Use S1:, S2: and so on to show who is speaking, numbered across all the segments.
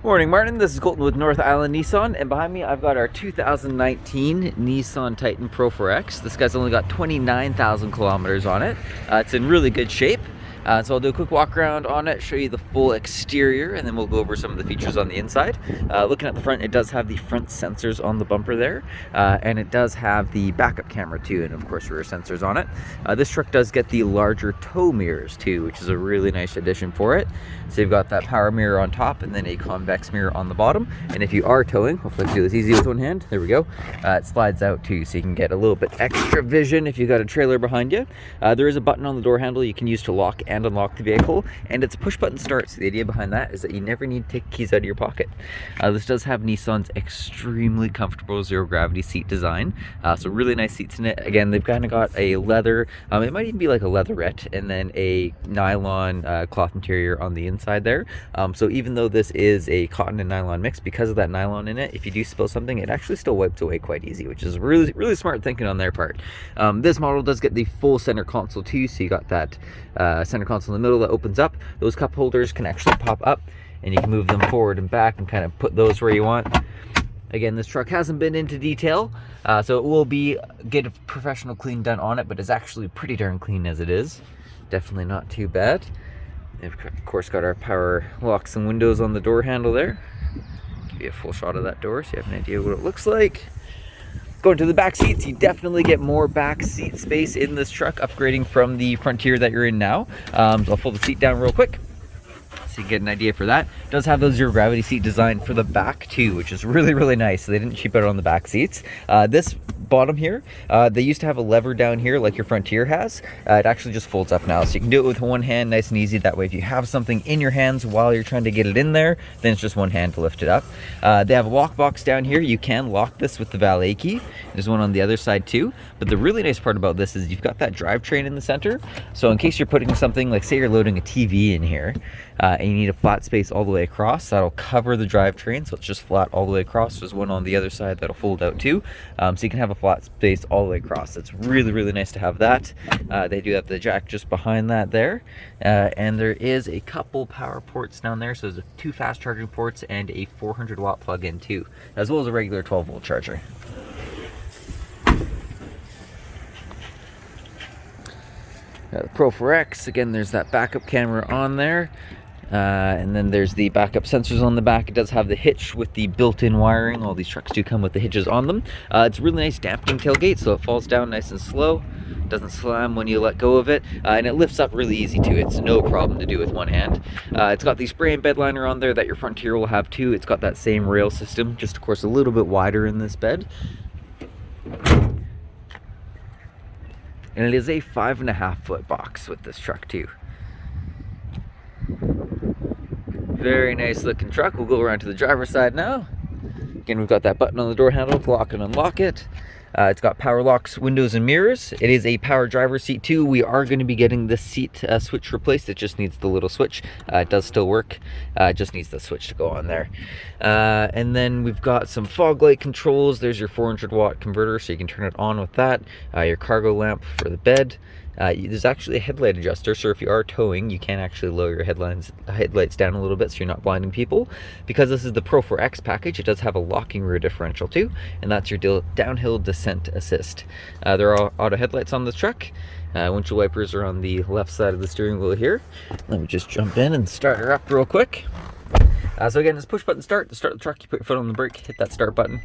S1: Morning, Martin. This is Colton with North Island Nissan, and behind me I've got our 2019 Nissan Titan Pro 4X. This guy's only got 29,000 kilometers on it. It's in really good shape. So I'll do a quick walk around on it, show you the full exterior, and then we'll go over some of the features on the inside. Looking at the front, it does have the front sensors on the bumper there, and it does have the backup camera too, and of course rear sensors on it. This truck does get the larger tow mirrors too, which is a really nice addition for it. So you've got that power mirror on top and then a convex mirror on the bottom. And if you are towing, hopefully I can do this easy with one hand, there we go. It slides out too, so you can get a little bit extra vision if you've got a trailer behind you. There is a button on the door handle you can use to lock and unlock the vehicle, and it's a push button start. So the idea behind that is that you never need to take keys out of your pocket. This does have Nissan's extremely comfortable zero gravity seat design. So really nice seats in it. Again, they've kind of got a leather, it might even be like a leatherette, and then a nylon cloth interior on the inside there. So even though this is a cotton and nylon mix, because of that nylon in it, if you do spill something, it actually still wipes away quite easy, which is really smart thinking on their part. This model does get the full center console too, so you got that center console in the middle that opens up. Those cup holders can actually pop up, and you can move them forward and back and kind of put those where you want. Again, this truck hasn't been into detail, so it will get a professional clean done on it, but it's actually pretty darn clean as it is. Definitely not too bad. We've of course got our power locks and windows on the door handle there. Give you a full shot of that door so you have an idea what it looks like. Going to the back seats, you definitely get more back seat space in this truck, upgrading from the Frontier that you're in now. So I'll pull the seat down real quick so you get an idea for that. It does have those zero gravity seat design for the back too, which is really nice. So they didn't cheap out on the back seats. This bottom here, they used to have a lever down here like your Frontier has. It actually just folds up now, so you can do it with one hand, nice and easy. That way if you have something in your hands while you're trying to get it in there, then it's just one hand to lift it up. They have a lock box down here. You can lock this with the valet key. There's one on the other side too, but the really nice part about this is you've got that drivetrain in the center, so in case you're putting something, like say you're loading a TV in here, and you need a flat space all the way across, that'll cover the drivetrain, so it's just flat all the way across. There's one on the other side that'll fold out too, so you can have a flat space all the way across. It's really nice to have that. They do have the jack just behind that there, and there is a couple power ports down there, so there's 2 fast charging ports and a 400 watt plug-in too, as well as a regular 12 volt charger. The Pro 4X, again, there's that backup camera on there. And then there's the backup sensors on the back. It does have the hitch with the built-in wiring. All these trucks do come with the hitches on them. It's a really nice dampening tailgate, so it falls down nice and slow. Doesn't slam when you let go of it, and it lifts up really easy too. It's no problem to do with one hand. It's got the spray and bed liner on there that your Frontier will have too. It's got that same rail system, just of course a little bit wider in this bed. And it is a 5.5 foot box with this truck too. Very nice looking truck. We'll go around to the driver's side now. Again, we've got that button on the door handle to lock and unlock it. It's got power locks, windows, and mirrors. It is a power driver's seat too. We are going to be getting the seat switch replaced. It just needs the little switch. It does still work. It just needs the switch to go on there. And then we've got some fog light controls. There's your 400 watt converter, so you can turn it on with that. Your cargo lamp for the bed. There's actually a headlight adjuster, so if you are towing, you can actually lower your headlights down a little bit so you're not blinding people. Because this is the Pro 4X package, it does have a locking rear differential too, and that's your downhill descent assist. There are auto headlights on this truck. Windshield wipers are on the left side of the steering wheel here. Let me just jump in and start her up real quick. So again, this push button start. To start the truck, you put your foot on the brake, hit that start button.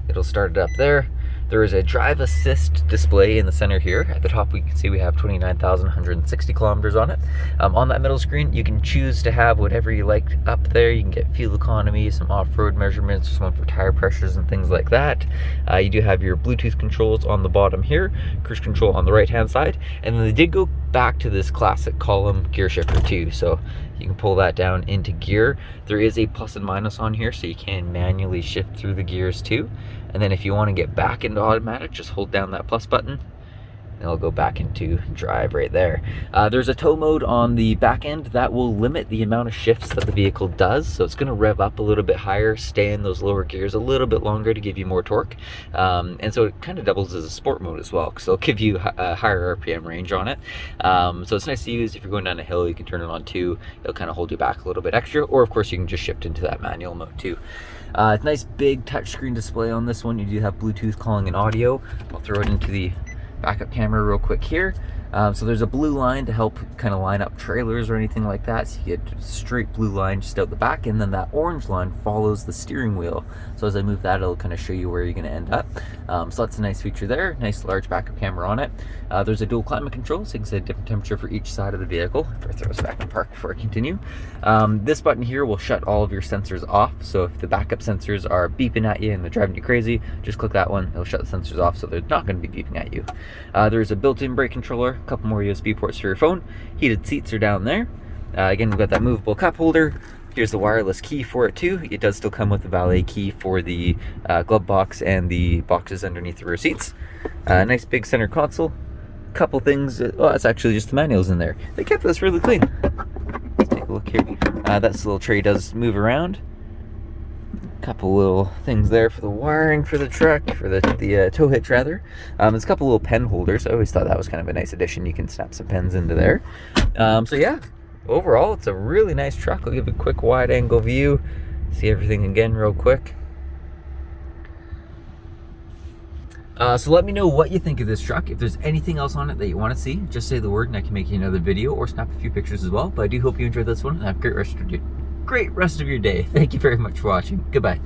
S1: It'll start it up there. There is a drive assist display in the center here. At the top, we can see we have 29,160 kilometers on it. On that middle screen, you can choose to have whatever you like up there. You can get fuel economy, some off-road measurements, there's one for tire pressures and things like that. You do have your Bluetooth controls on the bottom here, cruise control on the right-hand side, and then they did go back to this classic column gear shifter too, so you can pull that down into gear. There is a plus and minus on here, so you can manually shift through the gears too. And then if you want to get back into automatic, just hold down that plus button, and it'll go back into drive right there. There's a tow mode on the back end that will limit the amount of shifts that the vehicle does, so it's going to rev up a little bit higher, stay in those lower gears a little bit longer to give you more torque, and so it kind of doubles as a sport mode as well, because it'll give you a higher RPM range on it. So it's nice to use. If you're going down a hill, you can turn it on too. It'll kind of hold you back a little bit extra, or of course you can just shift into that manual mode too. Nice big touchscreen display on this one. You do have Bluetooth calling and audio. I'll throw it into the backup camera real quick here. So there's a blue line to help kind of line up trailers or anything like that, so you get a straight blue line just out the back, and then that orange line follows the steering wheel. So as I move that, it'll kind of show you where you're going to end up. So that's a nice feature there. Nice large backup camera on it. There's a dual climate control, so you can set a different temperature for each side of the vehicle. If I throw this back in park before I continue. This button here will shut all of your sensors off, so if the backup sensors are beeping at you and they're driving you crazy, just click that one. It'll shut the sensors off, so they're not going to be beeping at you. There's a built-in brake controller, a couple more USB ports for your phone. Heated seats are down there. Again, we've got that movable cup holder. Here's the wireless key for it too. It does still come with the valet key for the glove box and the boxes underneath the rear seats. Nice big center console. Couple things. Oh, it's actually just the manuals in there. They kept this really clean. Let's take a look here. That little tray does move around. Couple little things there for the wiring for the truck, for the tow hitch rather. There's a couple little pen holders. I always thought that was kind of a nice addition. You can snap some pens into there. So yeah, overall it's a really nice truck. I'll give a quick wide angle view, see everything again real quick. So let me know what you think of this truck. If there's anything else on it that you want to see, just say the word and I can make you another video or snap a few pictures as well. But I do hope you enjoyed this one and have a great rest of your day. Thank you very much for watching. Goodbye.